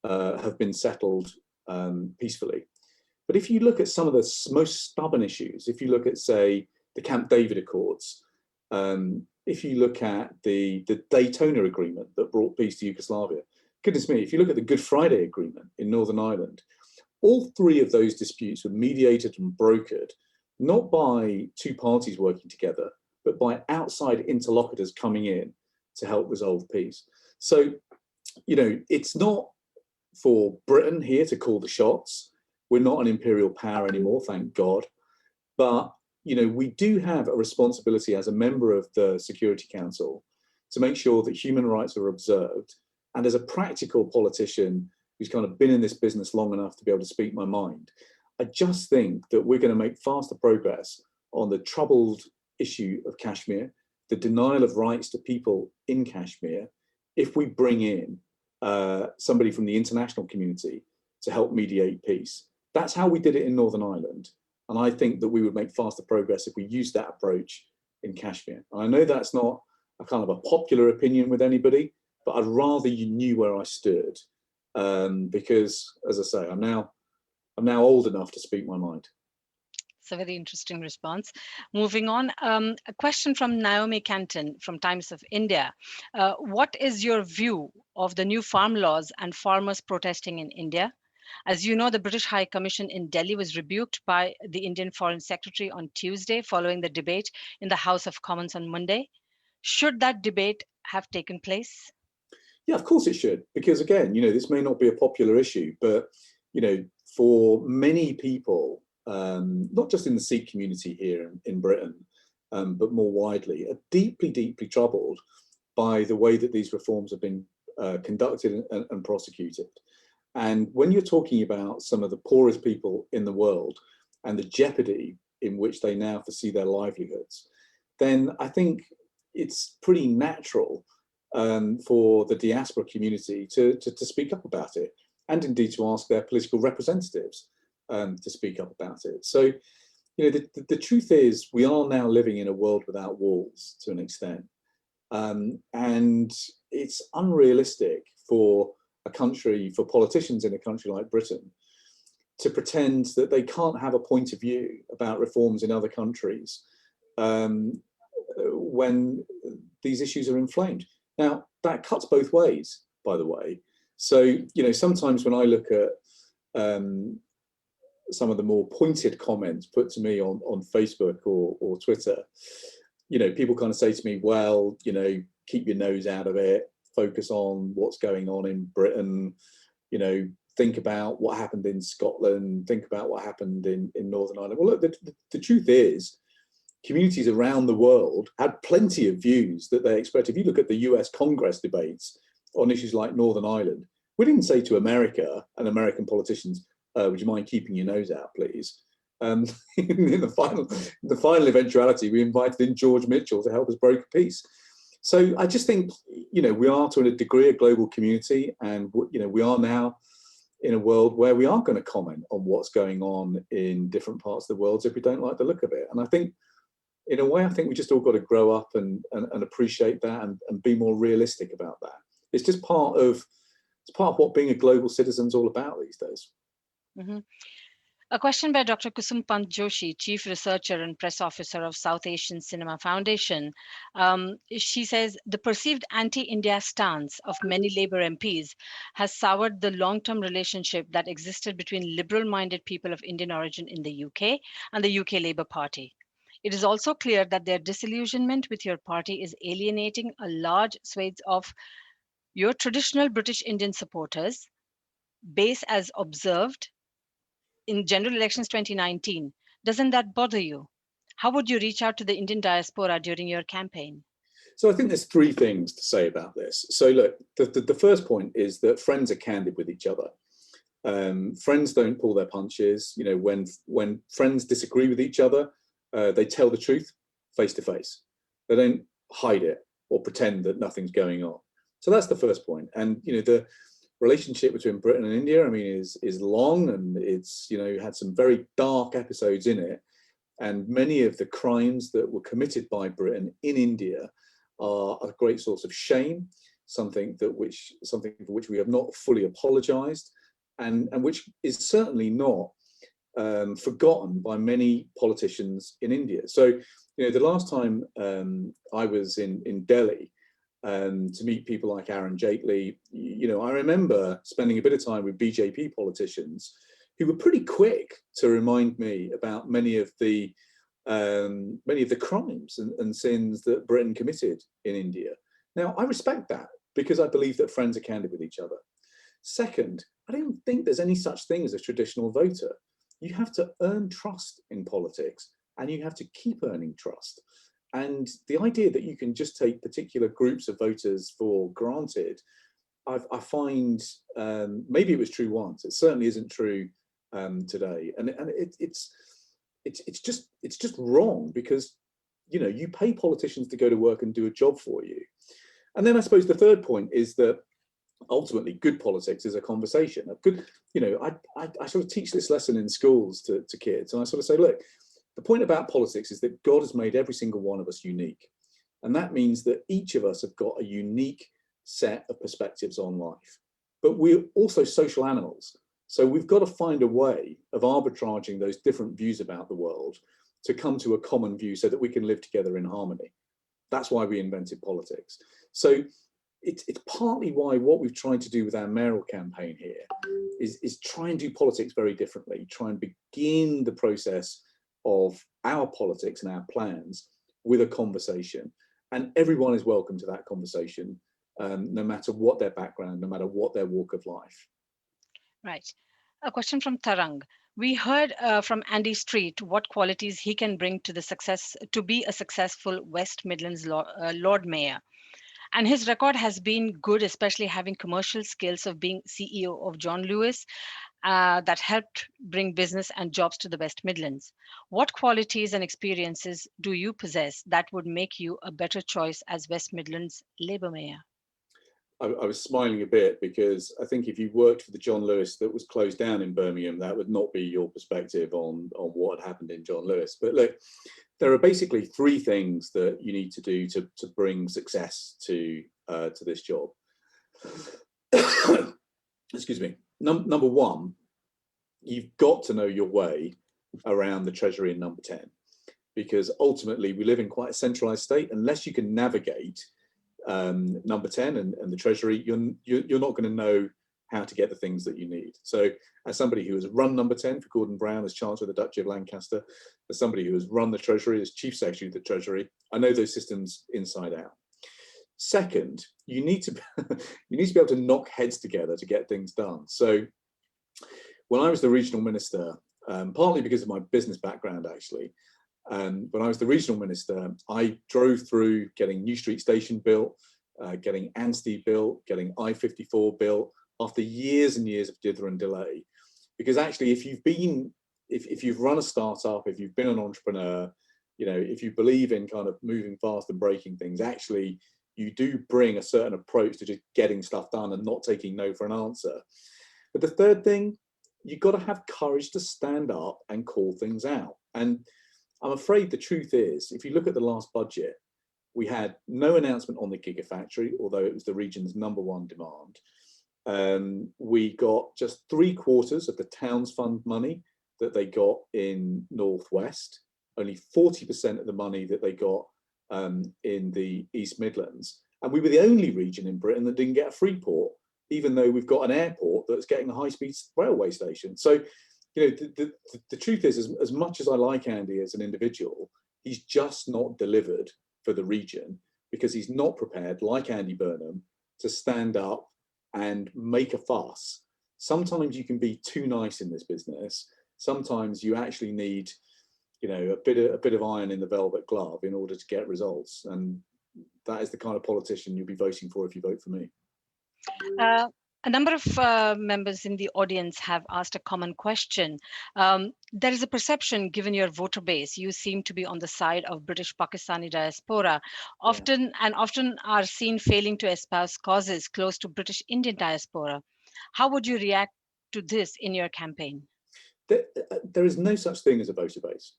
have been settled peacefully. But if you look at some of the most stubborn issues, if you look at, say, the Camp David Accords, if you look at the Daytona Agreement that brought peace to Yugoslavia, goodness me, if you look at the Good Friday Agreement in Northern Ireland, all three of those disputes were mediated and brokered, not by two parties working together, but by outside interlocutors coming in to help resolve peace. So, you know, it's not for Britain here to call the shots. We're not an imperial power anymore, thank God. But, you know, we do have a responsibility as a member of the Security Council to make sure that human rights are observed. And as a practical politician who's kind of been in this business long enough to be able to speak my mind, I just think that we're going to make faster progress on the troubled issue of Kashmir, the denial of rights to people in Kashmir, if we bring in somebody from the international community to help mediate peace. That's how we did it in Northern Ireland. And I think that we would make faster progress if we used that approach in Kashmir. And I know that's not a kind of a popular opinion with anybody, but I'd rather you knew where I stood, because, as I say, I'm now old enough to speak my mind. It's a very interesting response. Moving on, a question from Naomi Canton from Times of India. What is your view of the new farm laws and farmers protesting in India? As you know, the British High Commission in Delhi was rebuked by the Indian Foreign Secretary on Tuesday following the debate in the House of Commons on Monday. Should that debate have taken place? Yeah, of course it should, because again, you know, this may not be a popular issue, but, you know, for many people, not just in the Sikh community here in Britain, but more widely, are deeply, deeply troubled by the way that these reforms have been conducted and prosecuted. And when you're talking about some of the poorest people in the world and the jeopardy in which they now foresee their livelihoods, then I think it's pretty natural for the diaspora community to speak up about it, and indeed to ask their political representatives to speak up about it. So, you know, the truth is we are now living in a world without walls to an extent. And it's unrealistic for a country, for politicians in a country like Britain, to pretend that they can't have a point of view about reforms in other countries when these issues are inflamed. Now, that cuts both ways, by the way. So, you know, sometimes when I look at some of the more pointed comments put to me on Facebook or Twitter, you know, people kind of say to me, well, you know, keep your nose out of it, focus on what's going on in Britain, you know, think about what happened in Scotland, think about what happened in Northern Ireland. Well, look, the truth is, communities around the world had plenty of views that they expressed. If you look at the US Congress debates on issues like Northern Ireland, we didn't say to America and American politicians, would you mind keeping your nose out, please? In the final eventuality, we invited in George Mitchell to help us broker peace. So I just think, you know, we are to a degree a global community, and, you know, we are now in a world where we are going to comment on what's going on in different parts of the world if we don't like the look of it. And I think, in a way, I think we just all got to grow up and appreciate that and be more realistic about that. It's just part of what being a global citizen is all about these days. Mm-hmm. A question by Dr. Kusum Pant Joshi, Chief Researcher and Press Officer of South Asian Cinema Foundation. She says, the perceived anti-India stance of many Labour MPs has soured the long-term relationship that existed between liberal-minded people of Indian origin in the UK and the UK Labour Party. It is also clear that their disillusionment with your party is alienating a large swathe of your traditional British Indian supporters, base as observed in general elections 2019. Doesn't that bother you? How would you reach out to the Indian diaspora during your campaign? So I think there's three things to say about this. So look, the first point is that friends are candid with each other. Friends don't pull their punches. You know, when friends disagree with each other, They tell the truth face to face. They don't hide it or pretend that nothing's going on. So that's the first point. And the relationship between Britain and India, I mean, is long, and it's had some very dark episodes in it. And many of the crimes that were committed by Britain in India are a great source of shame, something for which we have not fully apologised, and which is certainly not forgotten by many politicians in India. So, the last time I was in Delhi to meet people like Arun Jaitley, I remember spending a bit of time with BJP politicians who were pretty quick to remind me about many of the crimes and sins that Britain committed in India. Now, I respect that because I believe that friends are candid with each other. Second, I don't think there's any such thing as a traditional voter. You have to earn trust in politics, and you have to keep earning trust. And the idea that you can just take particular groups of voters for granted, I find maybe it was true once. It certainly isn't true today, and it's just wrong, because you pay politicians to go to work and do a job for you. And then I suppose the third point is that ultimately good politics is a conversation. A good, I sort of teach this lesson in schools to kids, and I sort of say, look, the point about politics is that God has made every single one of us unique, and that means that each of us have got a unique set of perspectives on life. But we're also social animals, so we've got to find a way of arbitraging those different views about the world to come to a common view so that we can live together in harmony. That's why we invented politics. So it's partly why what we've tried to do with our mayoral campaign here is try and do politics very differently, try and begin the process of our politics and our plans with a conversation. And everyone is welcome to that conversation, no matter what their background, no matter what their walk of life. Right. A question from Tarang. We heard from Andy Street what qualities he can bring to be a successful West Midlands Lord Mayor. And his record has been good, especially having commercial skills of being CEO of John Lewis that helped bring business and jobs to the West Midlands. What qualities and experiences do you possess that would make you a better choice as West Midlands Labour Mayor? I was smiling a bit because I think if you worked for the John Lewis that was closed down in Birmingham, that would not be your perspective on what had happened in John Lewis. But look, there are basically three things that you need to do to bring success to this job. Excuse me. Number one, you've got to know your way around the Treasury in Number 10, because ultimately we live in quite a centralised state. Unless you can navigate Number 10 and the Treasury, you're not going to know how to get the things that you need. So as somebody who has run Number 10 for Gordon Brown as Chancellor of the Duchy of Lancaster, as somebody who has run the Treasury as Chief Secretary of the Treasury, I know those systems inside out. Second, you need to be able to knock heads together to get things done. So when I was the regional minister, partly because of my business background actually, when I was the regional minister, I drove through getting New Street Station built, getting Anstey built, getting I-54 built, after years and years of dither and delay. Because actually, if you've run a startup, if you've been an entrepreneur, if you believe in kind of moving fast and breaking things, actually, you do bring a certain approach to just getting stuff done and not taking no for an answer. But the third thing, you've got to have courage to stand up and call things out. And I'm afraid the truth is, if you look at the last budget, we had no announcement on the Gigafactory, although it was the region's #1 demand. We got just 3/4 of the Towns Fund money that they got in Northwest, only 40% of the money that they got in the East Midlands. And we were the only region in Britain that didn't get a free port, even though we've got an airport that's getting a high-speed railway station. So, the truth is, as much as I like Andy as an individual, he's just not delivered for the region because he's not prepared, like Andy Byrne, to stand up and make a fuss. Sometimes you can be too nice in this business. Sometimes you actually need, a bit of iron in the velvet glove in order to get results. And that is the kind of politician you'll be voting for if you vote for me. A number of members in the audience have asked a common question. There is a perception, given your voter base, you seem to be on the side of British Pakistani diaspora, Yeah. often are seen failing to espouse causes close to British Indian diaspora. How would you react to this in your campaign? There is no such thing as a voter base.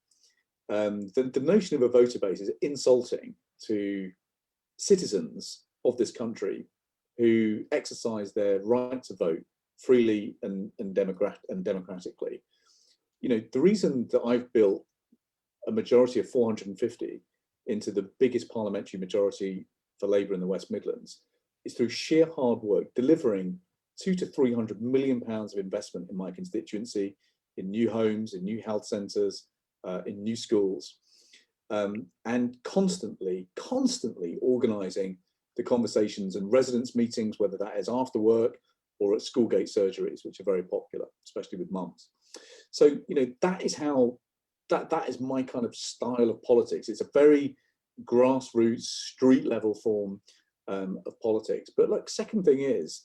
The notion of a voter base is insulting to citizens of this country who exercise their right to vote freely and democratically. You know, the reason that I've built a majority of 450 into the biggest parliamentary majority for Labour in the West Midlands is through sheer hard work, delivering £200 to £300 million of investment in my constituency, in new homes, in new health centres, in new schools, and constantly organising the conversations and residents' meetings, whether that is after work or at school gate surgeries, which are very popular, especially with mums. So, you know, that is how, that is my kind of style of politics. It's a very grassroots, street level form of politics. But like, second thing is,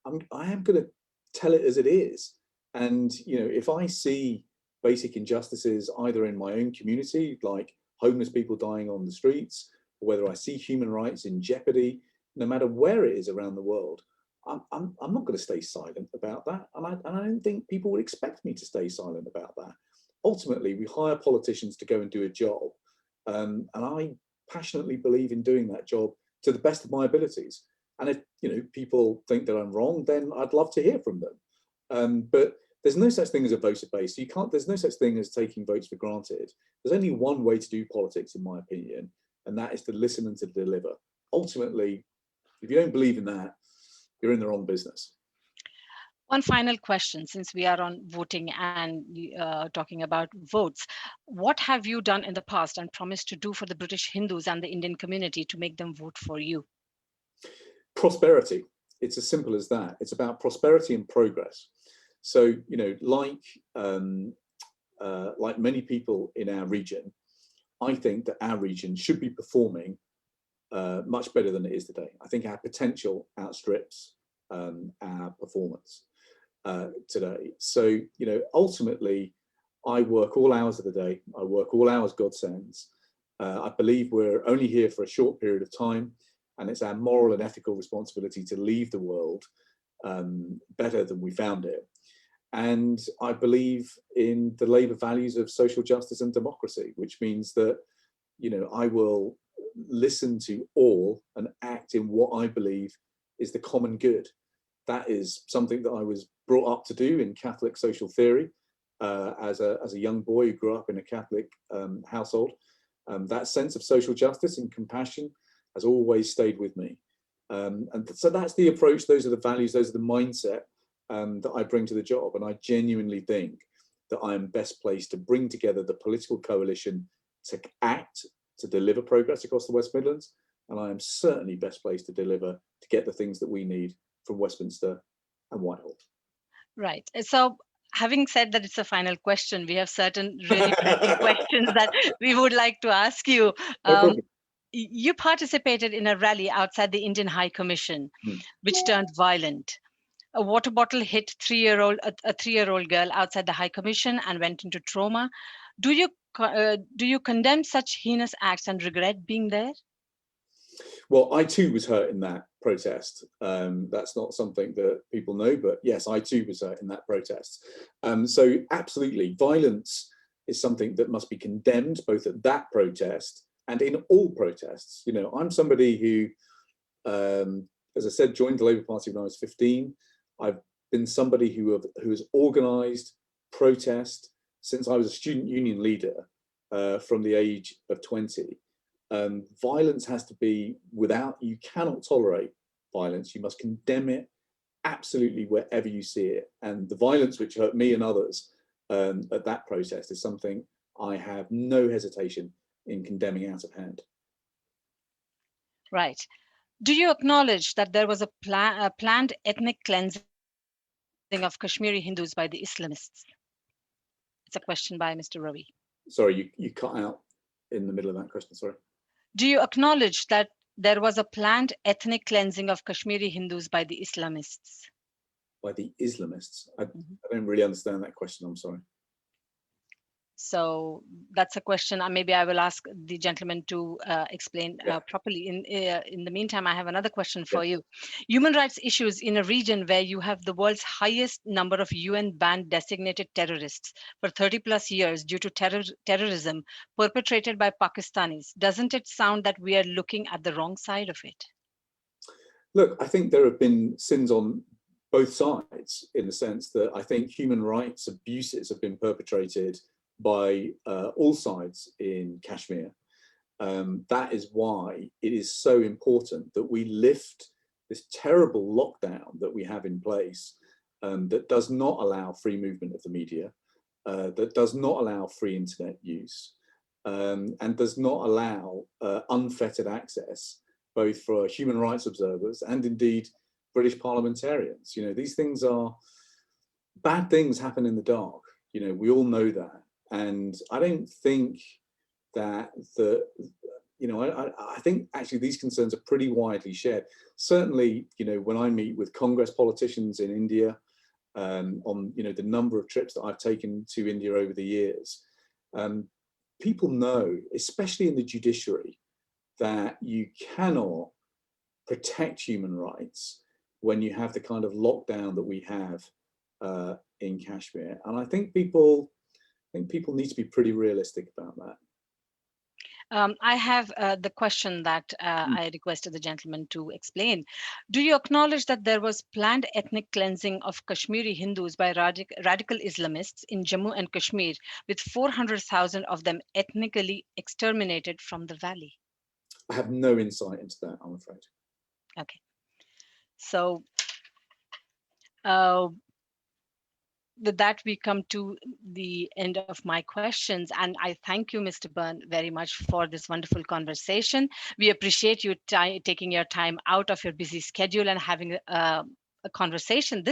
I am going to tell it as it is. And, you know, if I see basic injustices either in my own community, like homeless people dying on the streets, or whether I see human rights in jeopardy, no matter where it is around the world, I'm not going to stay silent about that. And I don't think people would expect me to stay silent about that. Ultimately, we hire politicians to go and do a job. And I passionately believe in doing that job to the best of my abilities. And if, you know, people think that I'm wrong, then I'd love to hear from them. But there's no such thing as a voter base. You can't, there's no such thing as taking votes for granted. There's only one way to do politics, in my opinion, and that is to listen and to deliver. Ultimately, if you don't believe in that, you're in the wrong business. One final question, since we are on voting and talking about votes. What have you done in the past and promised to do for the British Hindus and the Indian community to make them vote for you? Prosperity. It's as simple as that. It's about prosperity and progress. So, you know, like many people in our region, I think that our region should be performing much better than it is today. I think our potential outstrips our performance today. So, you know, ultimately, I work all hours of the day. I work all hours God sends. I believe we're only here for a short period of time, and it's our moral and ethical responsibility to leave the world better than we found it. And I believe in the Labour values of social justice and democracy, which means that, you know, I will listen to all and act in what I believe is the common good. That is something that I was brought up to do in Catholic social theory as a young boy who grew up in a Catholic household. That sense of social justice and compassion has always stayed with me. And so that's the approach, those are the values, those are the mindset that I bring to the job. And I genuinely think that I am best placed to bring together the political coalition to act, to deliver progress across the West Midlands. And I am certainly best placed to deliver, to get the things that we need from Westminster and Whitehall. Right. So having said that it's a final question, we have certain really pressing questions that we would like to ask you. No problem. You participated in a rally outside the Indian High Commission, which turned violent. A water bottle hit a three-year-old girl outside the High Commission and went into trauma. Do you condemn such heinous acts and regret being there? Well, I too was hurt in that protest. That's not something that people know, but yes, I too was hurt in that protest. So absolutely, violence is something that must be condemned, both at that protest and in all protests. You know, I'm somebody who, as I said, joined the Labour Party when I was 15. I've been somebody who has organised protest since I was a student union leader from the age of 20. Violence has to be you cannot tolerate violence. You must condemn it absolutely wherever you see it. And the violence which hurt me and others at that protest is something I have no hesitation in condemning out of hand. Right. Do you acknowledge that there was a planned ethnic cleansing of Kashmiri Hindus by the Islamists? It's a question by Mr. Ravi. Sorry, you cut out in the middle of that question, sorry. Do you acknowledge that there was a planned ethnic cleansing of Kashmiri Hindus by the Islamists? by the Islamists? I Mhm. don't really understand that question. I'm sorry. So that's a question. Maybe I will ask the gentleman to explain Yeah, properly. In the meantime, I have another question yeah. for you. Human rights issues in a region where you have the world's highest number of UN banned designated terrorists for 30 plus years due to terrorism perpetrated by Pakistanis. Doesn't it sound that we are looking at the wrong side of it? Look, I think there have been sins on both sides in the sense that I think human rights abuses have been perpetrated by all sides in Kashmir. That is why it is so important that we lift this terrible lockdown that we have in place, that does not allow free movement of the media, that does not allow free internet use, and does not allow unfettered access, both for human rights observers and indeed British parliamentarians. You know, these things are bad things happen in the dark. You know, we all know that. And I don't think that I think actually these concerns are pretty widely shared. Certainly, you know, when I meet with Congress politicians in India, on, you know, the number of trips that I've taken to India over the years, people know, especially in the judiciary, that you cannot protect human rights when you have the kind of lockdown that we have in Kashmir. And I think people need to be pretty realistic about that. I have the question that I requested the gentleman to explain. Do you acknowledge that there was planned ethnic cleansing of Kashmiri Hindus by radical Islamists in Jammu and Kashmir, with 400,000 of them ethnically exterminated from the valley? I have no insight into that, I'm afraid. Okay. So, uh, with that, we come to the end of my questions. And I thank you, Mr. Byrne, very much for this wonderful conversation. We appreciate you taking your time out of your busy schedule and having this conversation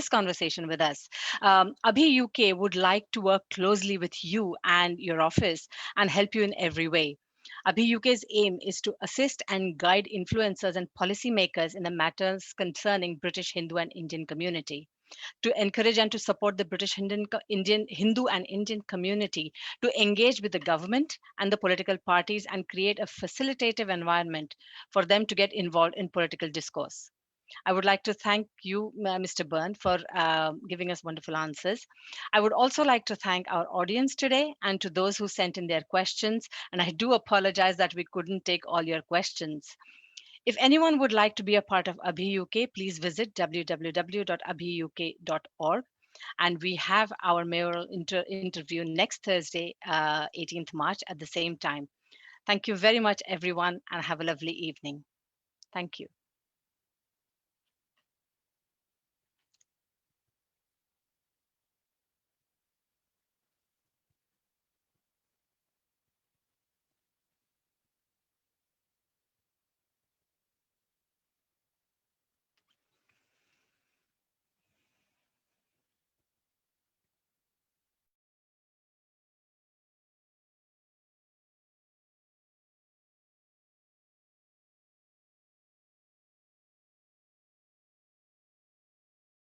with us. ABHI UK would like to work closely with you and your office and help you in every way. ABHI UK's aim is to assist and guide influencers and policymakers in the matters concerning British Hindu and Indian community, to encourage and to support the British Indian Hindu and Indian community, to engage with the government and the political parties and create a facilitative environment for them to get involved in political discourse. I would like to thank you, Mr. Byrne, for giving us wonderful answers. I would also like to thank our audience today and to those who sent in their questions. And I do apologize that we couldn't take all your questions. If anyone would like to be a part of ABHI UK, please visit www.abhiuk.org. And we have our mayoral interview next Thursday, 18th March at the same time. Thank you very much, everyone, and have a lovely evening. Thank you.